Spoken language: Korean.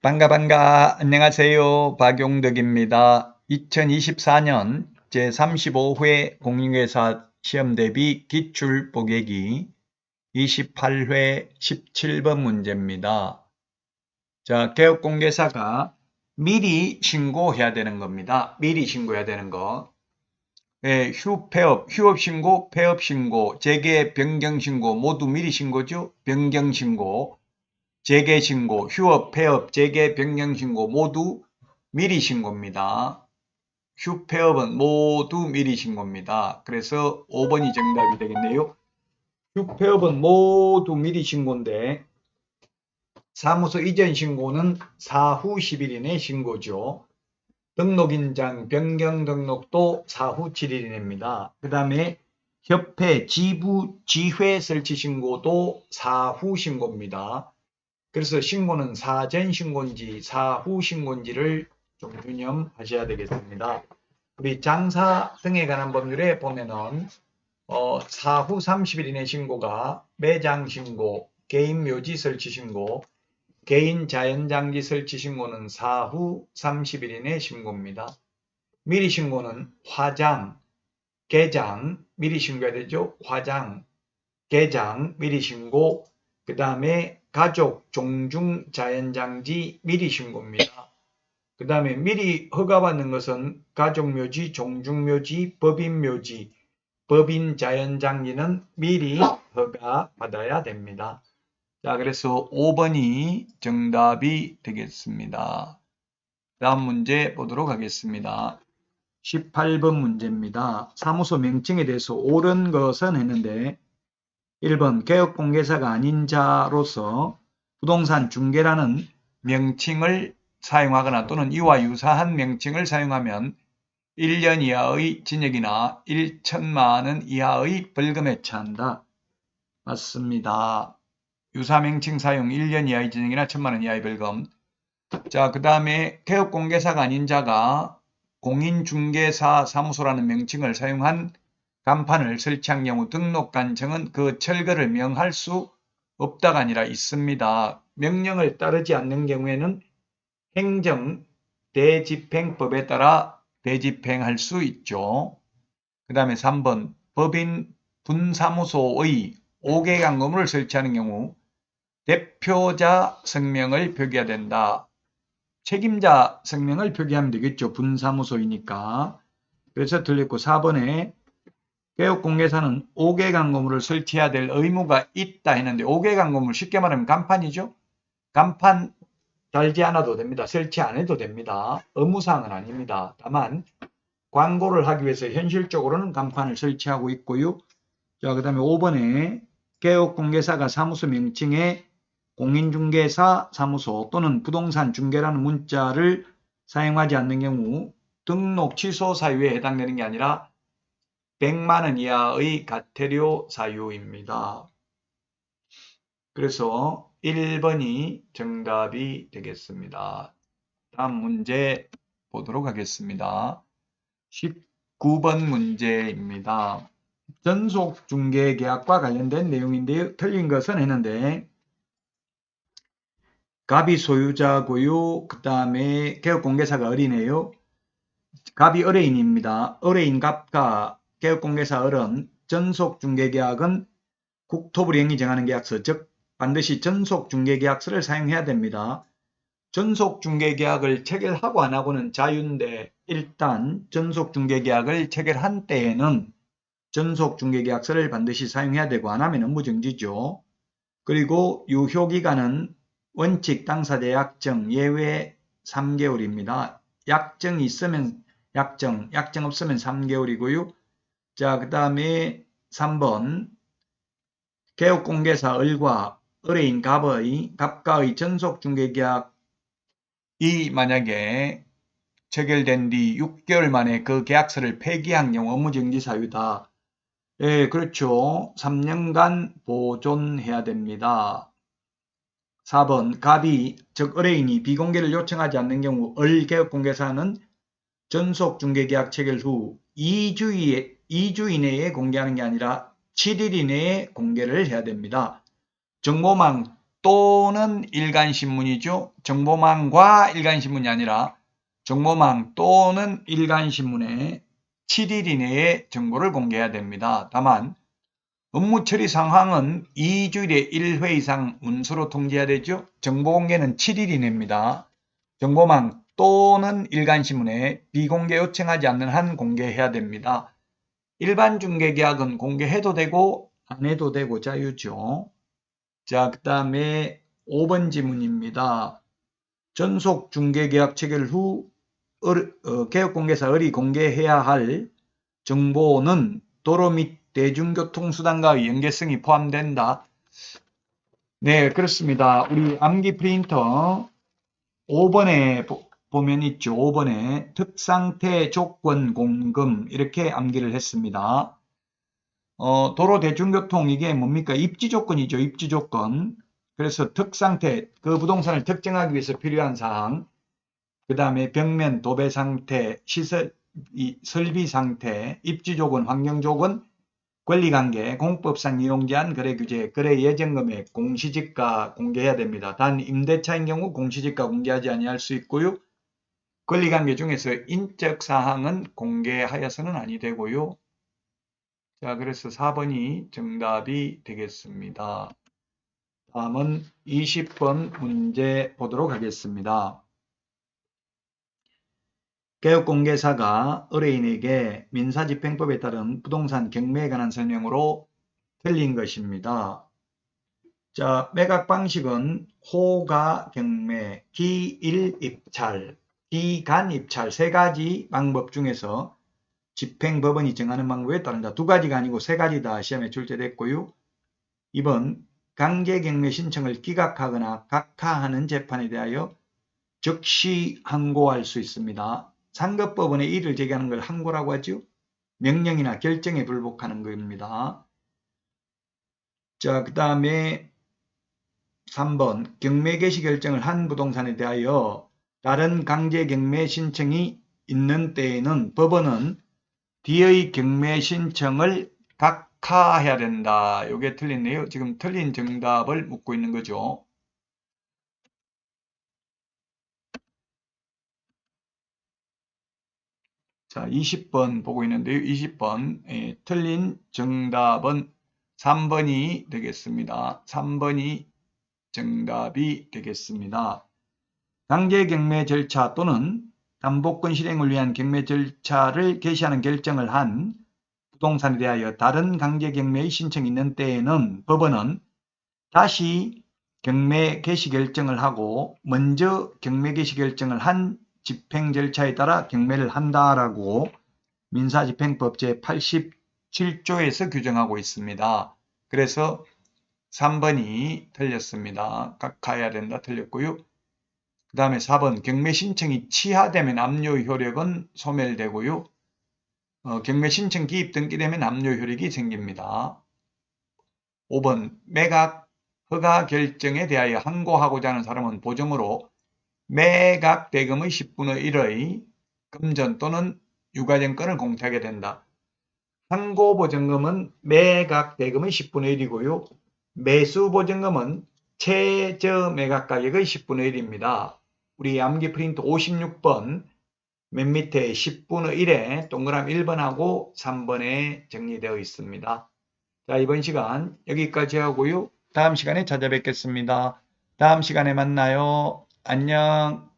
반가. 안녕하세요. 박용덕입니다. 2024년 제35회 공인중개사 시험대비 기출 보객이 28회 17번 문제입니다. 자, 개업공개사가 미리 신고해야 되는 겁니다. 미리 신고해야 되는 거. 예, 휴업신고, 폐업신고, 재개, 변경신고 모두 미리 신고죠. 변경신고. 재개신고, 휴업, 폐업, 재개, 변경신고 모두 미리 신고입니다. 휴폐업은 모두 미리 신고입니다. 그래서 5번이 정답이 되겠네요. 휴폐업은 모두 미리 신고인데 사무소 이전 신고는 사후 10일 이내 신고죠. 등록인장 변경 등록도 사후 7일 이내입니다. 그 다음에 협회, 지부, 지회 설치 신고도 사후 신고입니다. 그래서 신고는 사전 신고인지 사후 신고인지를 좀 유념하셔야 되겠습니다. 우리 장사 등에 관한 법률에 보면은 사후 30일 이내 신고가 매장 신고, 개인 묘지 설치 신고, 개인 자연장지 설치 신고는 사후 30일 이내 신고입니다. 미리 신고는 화장, 개장 미리 신고해야 되죠. 화장, 개장 미리 신고, 그 다음에 가족, 종중, 자연장지 미리 신고입니다. 그 다음에 미리 허가받는 것은 가족묘지, 종중묘지, 법인묘지, 법인 자연장지는 미리 허가받아야 됩니다. 자, 그래서 5번이 정답이 되겠습니다. 다음 문제 보도록 하겠습니다. 18번 문제입니다. 사무소 명칭에 대해서 옳은 것은 했는데 1번 개업공개사가 아닌 자로서 부동산 중개라는 명칭을 사용하거나 또는 이와 유사한 명칭을 사용하면 1년 이하의 징역이나 1천만 원 이하의 벌금에 처한다. 맞습니다. 유사 명칭 사용 1년 이하의 징역이나 1천만 원 이하의 벌금. 자, 그 다음에 개업공개사가 아닌 자가 공인중개사 사무소라는 명칭을 사용한 간판을 설치한 경우 등록관청은 그 철거를 명할 수 없다가 아니라 있습니다. 명령을 따르지 않는 경우에는 행정 대집행법에 따라 대집행할 수 있죠. 그 다음에 3번 법인 분사무소의 5개 간건물을 설치하는 경우 대표자 성명을 표기해야 된다. 책임자 성명을 표기하면 되겠죠. 분사무소이니까. 그래서 틀렸고 4번에 개업공개사는 5개 간건물을 설치해야 될 의무가 있다 했는데 5개 간건물 쉽게 말하면 간판이죠. 간판 달지 않아도 됩니다. 설치 안 해도 됩니다. 의무사항은 아닙니다. 다만 광고를 하기 위해서 현실적으로는 간판을 설치하고 있고요. 자, 그 다음에 5번에 개업공개사가 사무소 명칭에 공인중개사 사무소 또는 부동산 중개라는 문자를 사용하지 않는 경우 등록 취소 사유에 해당되는 게 아니라 100만 원 이하의 과태료 사유입니다. 그래서 1번이 정답이 되겠습니다. 다음 문제 보도록 하겠습니다. 19번 문제입니다. 전속중개계약과 관련된 내용인데요. 틀린 것은 했는데 갑이 소유자고요. 그 다음에 개업공개사가 어린애요. 갑이 의뢰인입니다. 의뢰인 갑과 개업공개사 을은 전속중개계약은 국토부령이 정하는 계약서, 즉 반드시 전속중개계약서를 사용해야 됩니다. 전속중개계약을 체결하고 안 하고는 자유인데 일단 전속중개계약을 체결한 때에는 전속중개계약서를 반드시 사용해야 되고 안 하면 업무정지죠. 그리고 유효기간은 원칙 당사자 약정 예외 3개월입니다. 약정이 있으면 약정 없으면 3개월이고요. 자, 그 다음에 3번 개업공개사 을과 의뢰인 갑과의 전속중개계약이 만약에 체결된 뒤 6개월 만에 그 계약서를 폐기한 경우 업무정지 사유다. 예, 그렇죠. 3년간 보존해야 됩니다. 4번 갑이 즉 의뢰인이 비공개를 요청하지 않는 경우 을 개업공개사는 전속중개계약 체결 후 2주 이내에 공개하는 게 아니라 7일 이내에 공개를 해야 됩니다. 정보망 또는 일간신문이죠. 정보망과 일간신문이 아니라 정보망 또는 일간신문에 7일 이내에 정보를 공개해야 됩니다. 다만 업무 처리 상황은 2주일에 1회 이상 문서로 통지해야 되죠. 정보 공개는 7일 이내입니다. 정보망 또는 일간신문에 비공개 요청하지 않는 한 공개해야 됩니다. 일반 중개계약은 공개해도 되고 안 해도 되고 자유죠. 자, 그 다음에 5번 지문입니다. 전속 중개계약 체결 후 개업공개사 을이 공개해야 할 정보는 도로 및 대중교통수단과의 연계성이 포함된다. 네, 그렇습니다. 우리 암기 프린터 5번에 보면 있죠. 5번에 특상태 조건 공금 이렇게 암기를 했습니다. 도로 대중교통 이게 뭡니까? 입지 조건이죠. 입지 조건. 그래서 특상태, 그 부동산을 특정하기 위해서 필요한 사항. 그 다음에 벽면, 도배 상태, 시설, 설비 상태, 입지 조건, 환경 조건, 권리관계, 공법상 이용 제한, 거래 규제, 거래 예정 금액, 공시지가 공개해야 됩니다. 단 임대차인 경우 공시지가 공개하지 아니할 수 있고요. 권리관계 중에서 인적 사항은 공개하여서는 아니 되고요. 자, 그래서 4번이 정답이 되겠습니다. 다음은 20번 문제 보도록 하겠습니다. 개업공개사가 의뢰인에게 민사집행법에 따른 부동산 경매에 관한 설명으로 틀린 것입니다. 자, 매각 방식은 호가 경매, 기일입찰, 기간입찰 세 가지 방법 중에서 집행법원이 정하는 방법에 따른다. 두 가지가 아니고 세 가지 다 시험에 출제됐고요. 2번 강제경매 신청을 기각하거나 각하하는 재판에 대하여 즉시 항고할 수 있습니다. 상급법원에 이의를 제기하는 걸 항고라고 하죠. 명령이나 결정에 불복하는 겁니다. 자, 그 다음에 3번 경매 개시 결정을 한 부동산에 대하여 다른 강제 경매 신청이 있는 때에는 법원은 뒤의 경매 신청을 각하해야 된다. 이게 틀렸네요. 지금 틀린 정답을 묻고 있는 거죠. 자, 20번 보고 있는데요. 20번 틀린 정답은 3번이 되겠습니다. 3번이 정답이 되겠습니다. 강제 경매 절차 또는 담보권 실행을 위한 경매 절차를 개시하는 결정을 한 부동산에 대하여 다른 강제 경매의 신청이 있는 때에는 법원은 다시 경매 개시 결정을 하고 먼저 경매 개시 결정을 한 집행 절차에 따라 경매를 한다라고 민사집행법 제87조에서 규정하고 있습니다. 그래서 3번이 틀렸습니다. 각하해야 된다 틀렸고요. 그 다음에 4번 경매 신청이 취하되면 압류 효력은 소멸되고요. 경매 신청 기입 등기되면 압류 효력이 생깁니다. 5번 매각 허가 결정에 대하여 항고하고자 하는 사람은 보정으로 매각 대금의 10분의 1의 금전 또는 유가증권을 공개하게 된다. 항고보증금은 매각 대금의 10분의 1이고요. 매수보증금은 최저 매각가격의 10분의 1입니다. 우리 암기 프린트 56번 맨 밑에 10분의 1에 동그라미 1번하고 3번에 정리되어 있습니다. 자, 이번 시간 여기까지 하고요. 다음 시간에 찾아뵙겠습니다. 다음 시간에 만나요. 안녕.